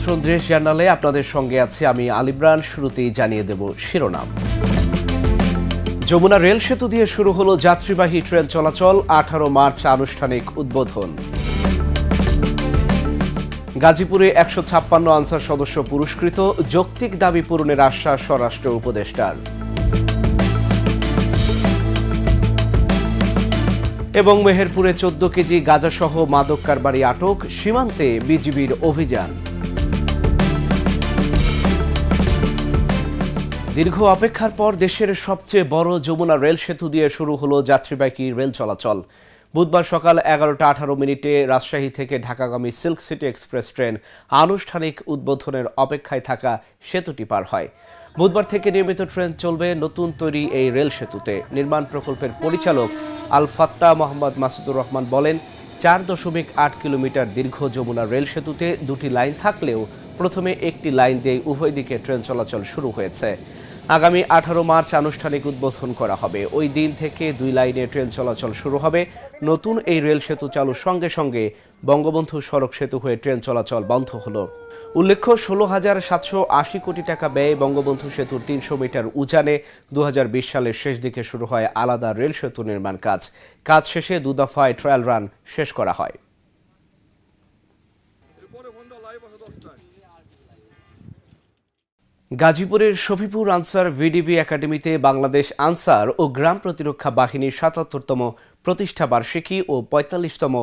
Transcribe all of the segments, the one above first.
আমন্ত্রণ দেশ জার্নালে আপনাদের সঙ্গে আছি আমি আলিব্রান। শুরুতেই জানিয়ে দেব শিরোনাম। যমুনা রেল সেতু দিয়ে শুরু হলো যাত্রীবাহী ট্রেন চলাচল, 18 মার্চ আনুষ্ঠানিক উদ্বোধন। গাজীপুরে 156 আনসার সদস্য পুরস্কৃত, যৌক্তিক দাবি পূরণের আশ্বাস স্বরাষ্ট্র উপদেষ্টার। এবং মেহেরপুরে 14 কেজি গাঁজাসহ মাদক কারবারি আটক, সীমান্তে বিজিবির অভিযান। দীর্ঘ অপেক্ষার পর দেশের সবচেয়ে বড় যমুনা রেল সেতু দিয়ে শুরু হলো যাত্রীবাহী রেল চলাচল। বুধবার সকাল 11টা 18 রাজশাহী থেকে ঢাকাগামী সিল্ক সিটি এক্সপ্রেস ট্রেন আনুষ্ঠানিক উদ্বোধনের অপেক্ষায় থাকা সেতুটি পার হয়। বুধবার থেকে নিয়মিত ট্রেন চলবে নতুন তৈরি এই রেল সেতুতে। নির্মাণ প্রকল্পের পরিচালক আল ফাত্তা মোহাম্মদ মাসুদুর রহমান বলেন, 4.8 কিলোমিটার দীর্ঘ যমুনা রেল সেতুতে দুটি লাইন থাকলেও প্রথমে একটি লাইন দিয়ে উভয় দিকে ট্রেন চলাচল শুরু হয়েছে। আগামী 18 মার্চ আনুষ্ঠানিক উদ্বোধন করা হবে। ওই দিন থেকে 2 লাইনে ট্রেন চলাচল শুরু হবে। নতুন এই রেল সেতু চালুর সঙ্গে সঙ্গে বঙ্গবন্ধু সড়ক সেতু হয়ে ট্রেন চলাচল বন্ধ হলো। উল্লেখ্য, 16,780 কোটি টাকা ব্যয়ে বঙ্গবন্ধু সেতুর 300 মিটার উজানে 2020 সালের শেষ দিকে শুরু হয় আলাদা রেল সেতু নির্মাণ কাজ। কাজ শেষে 2 দফায় ট্রায়াল রান শেষ করা হয়। গাজীপুরের শফিপুর আনসার ভিডিবি একাডেমিতে বাংলাদেশ আনসার ও গ্রাম প্রতিরক্ষা বাহিনীর 77তম প্রতিষ্ঠা বার্ষিকী ও 45তম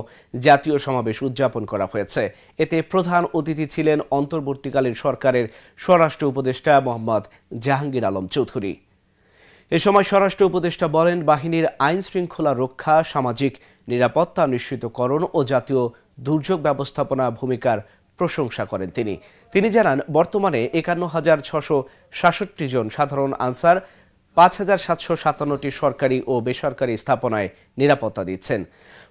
জাতীয় সমাবেশ উদযাপন করা হয়েছে। এতে প্রধান অতিথি ছিলেন অন্তর্বর্তীকালীন সরকারের স্বরাষ্ট্র উপদেষ্টা মোহাম্মদ জাহাঙ্গীর আলম চৌধুরী। এ সময় স্বরাষ্ট্র উপদেষ্টা বলেন, বাহিনীর আইন শৃঙ্খলা রক্ষা, সামাজিক নিরাপত্তা নিশ্চিতকরণ ও জাতীয় দুর্যোগ ব্যবস্থাপনা ভূমিকার প্রশংসা করেন তিনি জানান, বর্তমানে 51,667 জন সাধারণ আনসার 5,757টি সরকারি ও বেসরকারি স্থাপনায় নিরাপত্তা দিচ্ছেন।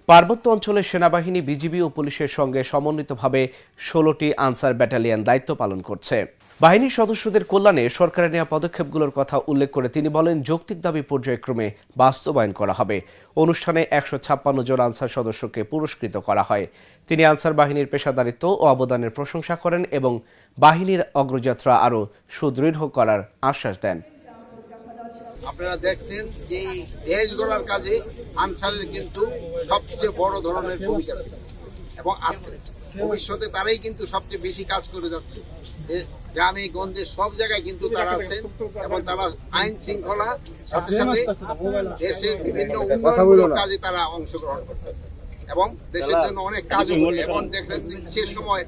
পার্বত্য অঞ্চলের সেনাবাহিনী, বিজিবি ও পুলিশের সঙ্গে সমন্বিতভাবে 16টি আনসার ব্যাটালিয়ন দায়িত্ব পালন করছে। বাহিনীর সদস্যদের কল্যাণে সরকারের নেওয়া পদক্ষেপগুলোর কথা উল্লেখ করে তিনি বলেন, যৌক্তিক দাবি পর্যায়ক্রমে বাস্তবায়ন করা হবে। অনুষ্ঠানে 156 জন আনসার সদস্যকে পুরস্কৃত করা হয়। তিনি আনসার বাহিনীর পেশাদারিত্ব ও অবদানের প্রশংসা করেন এবং বাহিনীর অগ্রযাত্রা আরও সুদৃঢ় করার আশ্বাস দেন। আপনারা দেখছেন যে দেশ গড়ার কাজে আনসারের কিন্তু সবচেয়ে বড় ধরনের ভূমিকা ছিল এবং আছে। ভবিষ্যতে তারাই কিন্তু সবচেয়ে বেশি কাজ করে যাচ্ছে। গ্রামে গঞ্জে সব জায়গায় কিন্তু তারা আছেন এবং তারা আইন শৃঙ্খলা সাথে সাথে দেশের বিভিন্ন উন্নয়নমূলক কাজে তারা অংশগ্রহণ করতেছে এবং দেশের জন্য অনেক কাজ করে। এবং দেখেন সে সময়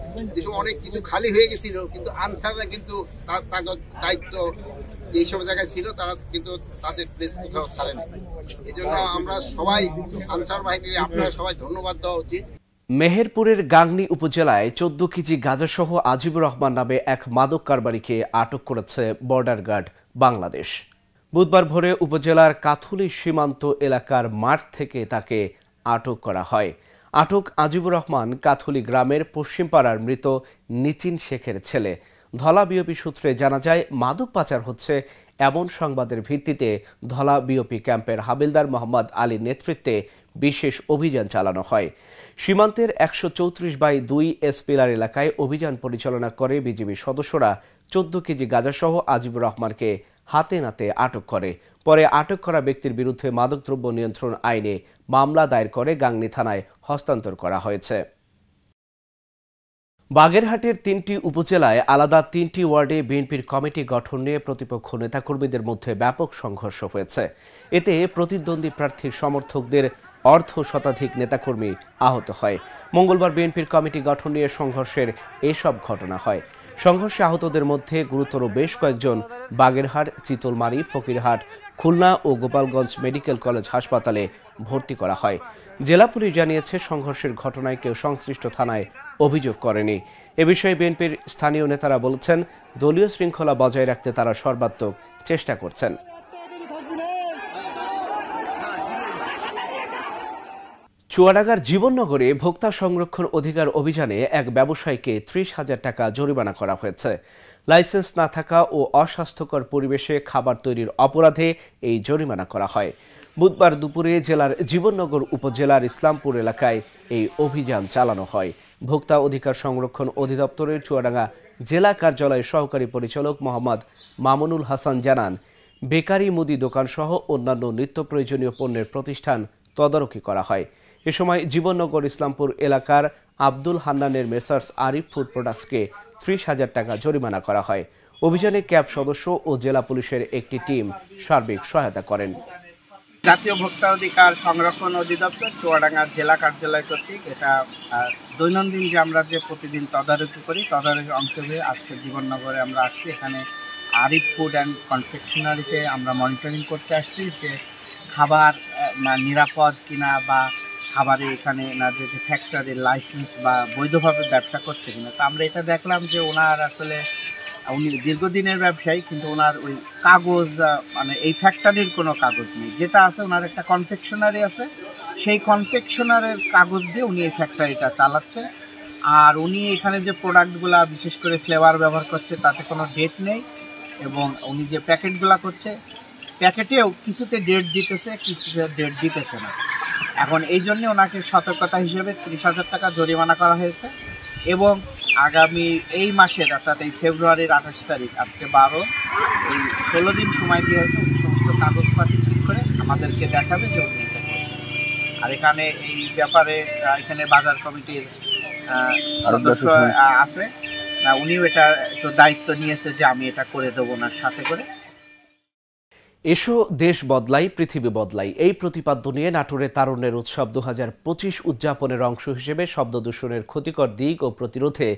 অনেক কিছু খালি হয়ে গেছিল, কিন্তু আনসাররা কিন্তু তাদের দায়িত্ব এইসব জায়গায় ছিল, তারা কিন্তু তাদের প্লেস কোথাও ছাড়েনি। এই জন্য আমরা সবাই আনসার বাহিনীর আপনারা সবাই ধন্যবাদ দেওয়া উচিত। মেহেরপুরের গাংনী উপজেলায় 14 কেজি গাঁজাসহ আজিবুর রহমান নামে এক মাদক কারবারিকে আটক করেছে বর্ডার গার্ড বাংলাদেশ। বুধবার ভোরে উপজেলার কাথুলি সীমান্ত এলাকার মাঠ থেকে তাকে আটক করা হয়। আটক আজিবুর রহমান কাথুলি গ্রামের পশ্চিমপাড়ার মৃত নিতিন শেখের ছেলে। ধলা বিওপি সূত্রে জানা যায়, মাদক পাচার হচ্ছে এমন সংবাদের ভিত্তিতে ধলা বিওপি ক্যাম্পের হাবিলদার মোহাম্মদ আলীর নেতৃত্বে বিশেষ অভিযান চালানো হয়। সীমান্তের 134/2 এসপিলার এলাকায় অভিযান পরিচালনা করে বিজিবির সদস্যরা 14 কেজি গাঁজাসহ আজিবুর রহমানকে হাতে নাতে আটক করে। পরে আটক করা ব্যক্তির বিরুদ্ধে মাদকদ্রব্য নিয়ন্ত্রণ আইনে মামলা দায়ের করে গাংনী থানায় হস্তান্তর করা হয়েছে। বাগেরহাটের 3টি উপজেলায় আলাদা 3টি ওয়ার্ডে বিএনপির কমিটি গঠন নিয়ে প্রতিপক্ষ নেতাকর্মীদের মধ্যে ব্যাপক সংঘর্ষ হয়েছে। এতে প্রতিদ্বন্দ্বী প্রার্থীর সমর্থকদের অর্ধশতাধিক নেতাকর্মী আহত হয়। মঙ্গলবার বিএনপির কমিটি গঠন নিয়ে সংঘর্ষের এসব ঘটনা হয়। সংঘর্ষে আহতদের মধ্যে গুরুতর বেশ কয়েকজন বাগেরহাট, চিতলমারী, ফকিরহাট, খুলনা ও গোপালগঞ্জ মেডিকেল কলেজ হাসপাতালে ভর্তি করা হয়। জেলা পুলিশ জানিয়েছে, সংঘর্ষের ঘটনায় কেউ সংশ্লিষ্ট থানায় অভিযোগ করেনি। এ বিষয়ে বিএনপির স্থানীয় নেতারা বলছেন, দলীয় শৃঙ্খলা বজায় রাখতে তারা সর্বাত্মক চেষ্টা করছেন। চুয়াডাঙ্গার জীবননগরে ভোক্তা সংরক্ষণ অধিকার অভিযানে এক ব্যবসায়ীকে 30,000 টাকা জরিমানা করা হয়েছে। লাইসেন্স না থাকা ও অস্বাস্থ্যকর পরিবেশে খাবার তৈরির অপরাধে এই জরিমানা করা হয়। বুধবার দুপুরে জেলার জীবননগর উপজেলার ইসলামপুর এলাকায় এই অভিযান চালানো হয়। ভোক্তা অধিকার সংরক্ষণ অধিদপ্তরের চুয়াডাঙ্গা জেলা কার্যালয়ের সহকারী পরিচালক মোহাম্মদ মামুনুল হাসান জানান, বেকারি, মুদি দোকান সহ অন্যান্য নিত্য প্রয়োজনীয় পণ্যের প্রতিষ্ঠান তদারকি করা হয়। এ সময় জীবননগর ইসলামপুর এলাকার আব্দুল হান্নানের মেসার্স আরিফ ফুড প্রোডাক্টসকে 30,000 টাকা জরিমানা করা হয়। অভিযানে ক্যাব সদস্য ও জেলা পুলিশের একটি টিম সার্বিক সহায়তা করেন। জাতীয় ভোক্তা অধিকার সংরক্ষণ অধিদপ্তর চুয়াডাঙ্গা জেলা কার্যালয় কর্তৃক এটা দৈনন্দিন যে আমরা যে প্রতিদিন তদারকি করি, তদারকির অংশ হয়ে আজকে জীবননগরে আমরা আসছি। এখানে আরিফ ফুড অ্যান্ড কনফেকশনারিতে আমরা মনিটরিং করতে আসছি যে খাবার নিরাপদ কিনা বা খাবারে এখানে এনাদের যে ফ্যাক্টরির লাইসেন্স বা বৈধভাবে ব্যবসা করছে কিনা। তো আমরা এটা দেখলাম যে ওনার আসলে উনি দীর্ঘদিনের ব্যবসায়ী, কিন্তু ওনার ওই কাগজ মানে এই ফ্যাক্টরির কোনো কাগজ নেই। যেটা আছে ওনার একটা কনফেকশনারি আছে, সেই কনফেকশনারের কাগজ দিয়ে উনি এই ফ্যাক্টরিটা চালাচ্ছে। আর উনি এখানে যে প্রোডাক্টগুলা বিশেষ করে ফ্লেভার ব্যবহার করছে তাতে কোনো ডেট নেই, এবং উনি যে প্যাকেটগুলা করছে প্যাকেটেও কিছুতে ডেট দিতেছে, কিছুতে ডেট দিতেছে না। এখন এই জন্য ওনাকে সতর্কতা হিসেবে 30,000 টাকা জরিমানা করা হয়েছে, এবং আগামী এই মাসের অর্থাৎ এই ফেব্রুয়ারির 28 তারিখ, আজকে 12, এই 16 দিন সময় দিয়ে হয়েছে। উনি সমস্ত কাগজপাতি ঠিক করে আমাদেরকে দেখাবে যে উনি এটা করছেন। আর এখানে এই ব্যাপারে এখানে বাজার কমিটির সদস্য আছে, উনিও এটা একটু দায়িত্ব নিয়েছে যে আমি এটা করে দেবো ওনার সাথে করে। এসো দেশ বদলাই, পৃথিবী বদলাই, এই প্রতিপাদ্য নিয়ে নাটোরে তারুণ্যের উৎসব 2025 উদযাপনের অংশ হিসেবে শব্দ দূষণের ক্ষতিকর দিক ও প্রতিরোধে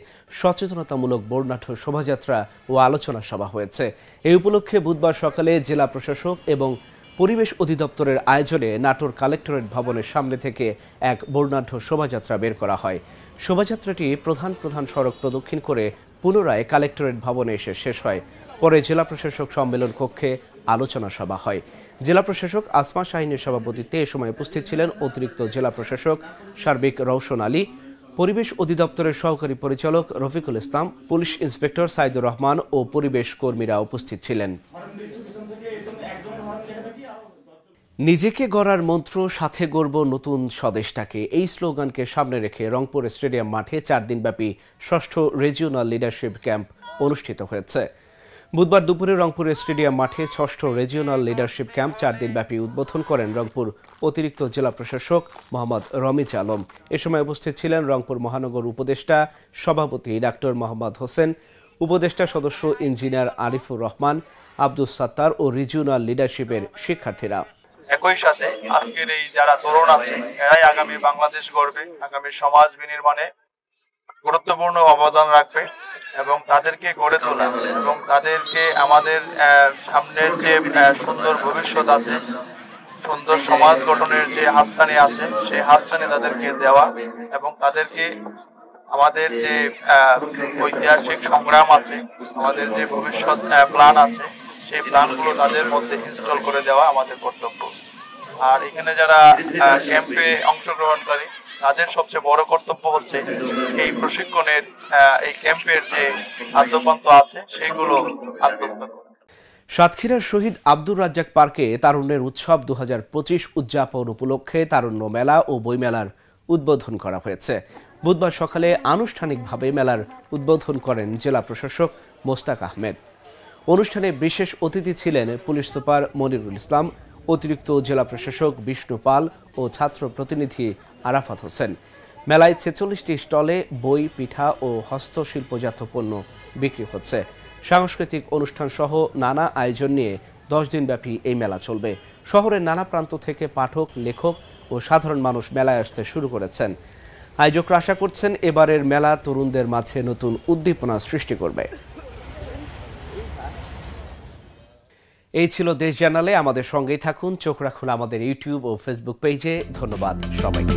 সচেতনতামূলক বর্ণাঢ্য শোভাযাত্রা ও আলোচনা সভা হয়েছে। এই উপলক্ষে বুধবার সকালে জেলা প্রশাসক এবং পরিবেশ অধিদপ্তরের আয়োজনে নাটোর কালেক্টরেট ভবনের সামনে থেকে এক বর্ণাঢ্য শোভাযাত্রা বের করা হয়। শোভাযাত্রাটি প্রধান প্রধান সড়ক প্রদক্ষিণ করে পুনরায় কালেক্টরেট ভবনে এসে শেষ হয়। পরে জেলা প্রশাসক সম্মেলন কক্ষে আলোচনা সভা হয়। জেলা প্রশাসক আসমা শাহিনের সভাপতিত্বে এ সময় উপস্থিত ছিলেন অতিরিক্ত জেলা প্রশাসক সার্বিক রওশন আলী, পরিবেশ অধিদপ্তরের সহকারী পরিচালক রফিকুল ইসলাম, পুলিশ ইন্সপেক্টর সাইদুর রহমান ও পরিবেশ কর্মীরা উপস্থিত ছিলেন। নিজেকে গড়ার মন্ত্র, সাথে গড়ব নতুন স্বদেশটাকে, এই স্লোগানকে সামনে রেখে রংপুর স্টেডিয়াম মাঠে 4 দিনব্যাপী 6ষ্ঠ রিজিওনাল লিডারশিপ ক্যাম্প অনুষ্ঠিত হয়েছে। বুধবার দুপুরে রংপুর স্টেডিয়াম মাঠে 6ষ্ঠ রিজিওনাল লিডারশিপ ক্যাম্প 4 দিনব্যাপী উদ্বোধন করেন রংপুর অতিরিক্ত জেলা প্রশাসক মোহাম্মদ রমিজ আলম। এ সময় উপস্থিত ছিলেন রংপুর মহানগর উপদেষ্টা সভাপতি ডাক্তার মোহাম্মদ হোসেন, উপদেষ্টা সদস্য ইঞ্জিনিয়ার আরিফুর রহমান, আব্দুস সাত্তার ও রিজিওনাল লিডারশিপের শিক্ষার্থীরা। একই সাথে আজকের এই যারা তরুণ আছে এরাই আগামী বাংলাদেশ গড়বে, আগামী সমাজ বিনির্মাণে গুরুত্বপূর্ণ অবদান রাখবে, এবং তাদেরকে গড়ে তোলা এবং তাদেরকে আমাদের সামনের যে সুন্দর ভবিষ্যৎ আছে, সুন্দর সমাজ গঠনের যে হাতছানি আছে, সেই হাতছানি তাদেরকে দেওয়া, এবং তাদেরকে আমাদের যে ঐতিহাসিক সংগ্রাম আছে, আমাদের যে ভবিষ্যৎ প্ল্যান আছে, সেই প্ল্যানগুলো তাদের মধ্যে ইনস্টল করে দেওয়া আমাদের কর্তব্য। আর এখানে যারা ক্যাম্পে অংশগ্রহণকারী তাদের সবচেয়ে বড় কর্তব্য হচ্ছে এই প্রশিক্ষণের এই ক্যাম্পের যে আদ্যপান্ত আছে সেগুলো আত্মস্থ করা। সাতক্ষীরার শহীদ আব্দুর রাজ্জাক পার্কে তারুণ্যের উৎসব 2025 উদযাপন উপলক্ষে তারুণ্য মেলা ও বইমেলার উদ্বোধন করা হয়েছে। বুধবার সকালে আনুষ্ঠানিকভাবে মেলার উদ্বোধন করেন জেলা প্রশাসক মোস্তাক আহমেদ। অনুষ্ঠানে বিশেষ অতিথি ছিলেন পুলিশ সুপার মনিরুল ইসলাম, অতিরিক্ত জেলা প্রশাসক বিষ্ণু পাল ও ছাত্র প্রতিনিধি আরাফাত হোসেন। মেলায় 46টি স্টলে বই, পিঠা ও হস্তশিল্পজাত পণ্য বিক্রি হচ্ছে। সাংস্কৃতিক অনুষ্ঠান সহ নানা আয়োজন নিয়ে 10 দিনব্যাপী এই মেলা চলবে। শহরের নানা প্রান্ত থেকে পাঠক, লেখক ও সাধারণ মানুষ মেলায় আসতে শুরু করেছেন। আয়োজকরা আশা করছেন এবারের মেলা তরুণদের মাঝে নতুন উদ্দীপনা সৃষ্টি করবে। এই ছিল দেশ জানালে। আমাদের সঙ্গেই থাকুন, চোখ রাখুন আমাদের ইউটিউব ও ফেসবুক পেজে। ধন্যবাদ সবাইকে।